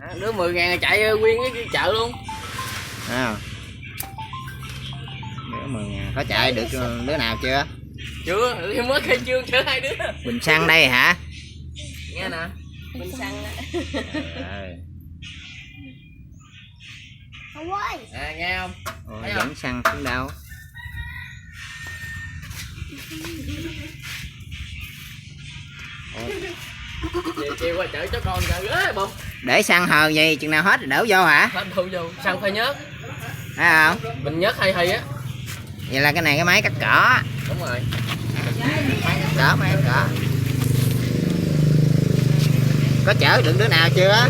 Đứa 10.000 chạy nguyên cái chợ luôn. À, đứa 10.000 có chạy được đứa nào chưa? Chưa, mới khai trương chở 2 đứa. Bình xăng đây hả? Nghe nè, bình xăng nghe không? Dẫn xăng xuống đâu? Chiều qua chở cho con rồi bông. Để xăng hờ gì chừng nào hết rồi đổ vô hả? Hết thu vô, xăng phải nhớt. Thấy không? Bình nhớt hay á. Vậy là cái này cái máy cắt cỏ. Đúng rồi. Máy cắt cỏ. Có chở được đứa nào chưa?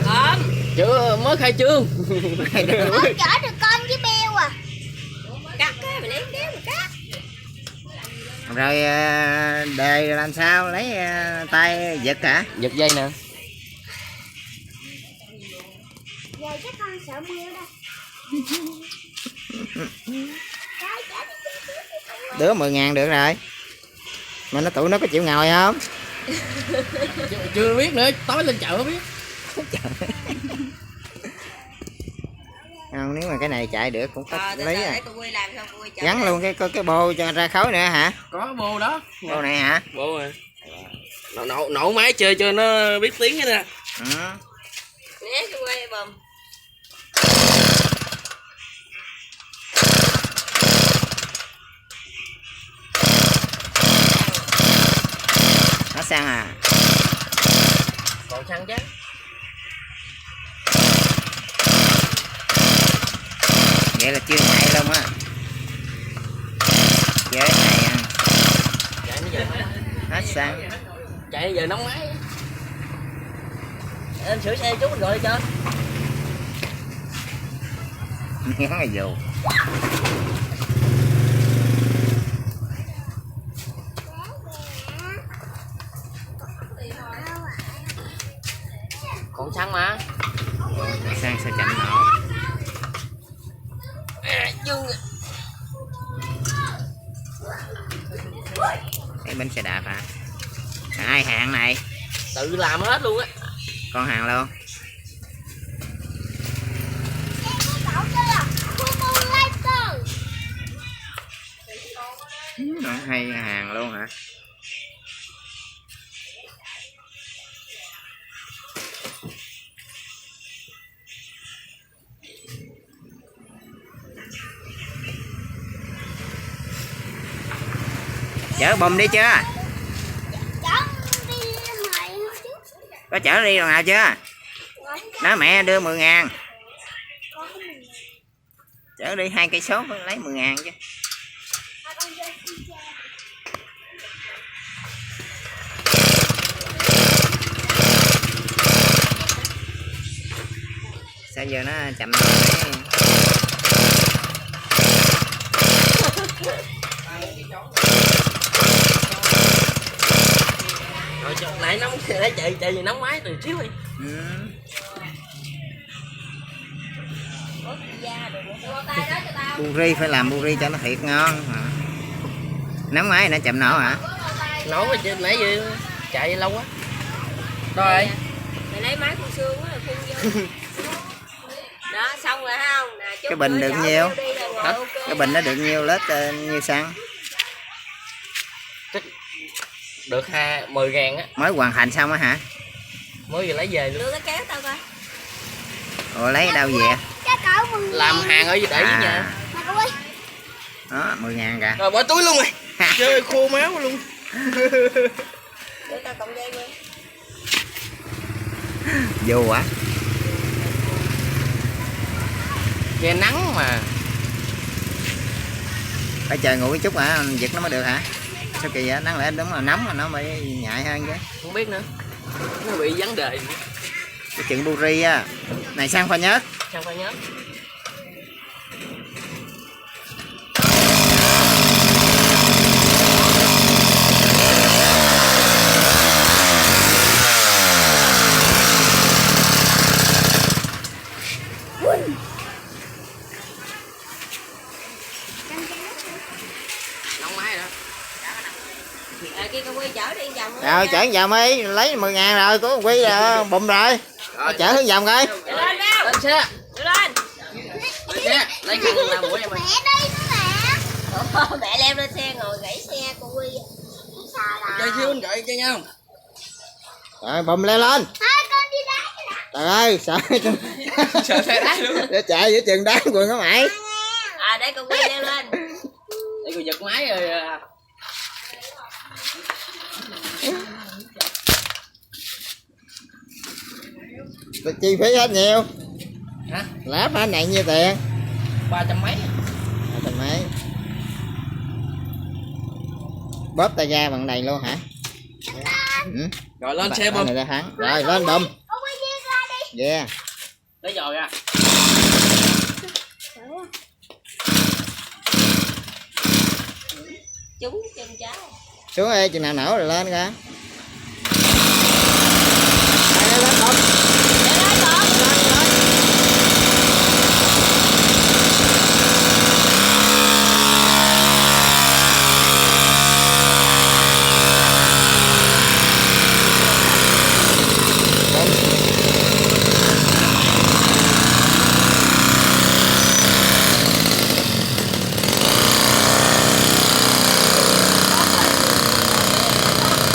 Chưa, mới khai trương. Mới chở được con với beo à. Cắt cái mình ém đéo mà cắt. Rồi đề làm sao lấy tay giật hả? Giật dây nè. Giờ chắc con sợ mưa đâu. Đứa 10.000 được rồi. Mà tụi nó có chịu ngồi không? Chưa biết nữa, tối lên chợ biết. Không, nếu mà cái này chạy được cũng có lý à. Làm Gắn luôn cái bô cho ra khối nữa hả? Có bô đó. Bô này hả? Bô rồi. Nổ máy chơi cho nó biết tiếng cái nè. Né cho quay bầm. Nó xăng à? Còn xăng chứ. Vậy là chưa chạy luôn á. Ghế này à. Chạy bây giờ hết xăng. Chạy giờ nóng máy. Em sửa xe chú mình gọi cho. Ngắn là dù. Còn xăng mà. Xăng sao chậm nổ. Cái bánh xe đạp hả? Ai hàng này? Tự làm hết luôn á. Con hàng luôn. Nó hay hàng luôn hả? Chở bùm đi chưa? Có chở đi lần nào chưa? Nói mẹ đưa 10.000. Chở đi 2 cây số lấy 10.000 chứ. Sao giờ nó chậm rồi? Rồi nãy nóng chạy gì nóng máy từ xíu đi. Buri phải làm buri cho nó thiệt ngon. Nóng máy nó chậm nổ hả? Nổ rồi chứ nãy giờ chạy lâu quá. Rồi. Mày lấy máy phun xương á phun vô. Đó xong rồi không? Nè, cái bình được nhiêu? Cái bình nó được nhiêu lít nhiêu xăng? Được 10.000 á. Mới hoàn thành xong á hả? Mới vừa lấy về luôn. Đưa cái kéo tao coi. Ủa lấy đâu về? Làm hàng ở để với nhà. Đó 10.000 kìa. Rồi bỏ túi luôn rồi. Chơi khô máu luôn. Để tao cộng dây luôn. Vô quá. Che nắng mà. Phải chờ nguội chút hả? Giật nó mới được hả? Sao kỳ vậy? Đáng lẽ đúng là nóng mà nó mới nhạy hơn chứ. Không biết nữa. Nó bị vấn đề. Cái chuyện buri á. Này xăng pha nhớt. Xăng pha nhớt. Nóng máy đó. Kia con Quy chở đi vòng. Rồi chở vòng đi, lấy 10.000 rồi, có Quy bùm rồi. chở hướng vòng coi. Chạy lên nào. Lên xe. Chạy lên. Xe. Lấy khăn làm mũi em ơi. Mẹ leo lên xe ngồi gãy xe con Quy. Chơi xíu anh gọi cho nhau. Rồi bùm leo lên. Trời ơi sợ. Sợ xe đá luôn. Để chạy giữa chừng đá quần hả mày? À để con Quy leo lên. Để cô giật máy rồi. Chi phí hết nhiều. Hả? Lát hết này nhiêu tiền? 300 mấy. Thành mấy? Bóp tay ga bằng này luôn hả? Ừ. Rồi lên xe bơm. Này ra thắng. Rồi lên bùm. Yeah. Lấy dồi ra. Trúng chân trái. Xuống đây chừng nào nổ rồi lên ra. Lên bùm.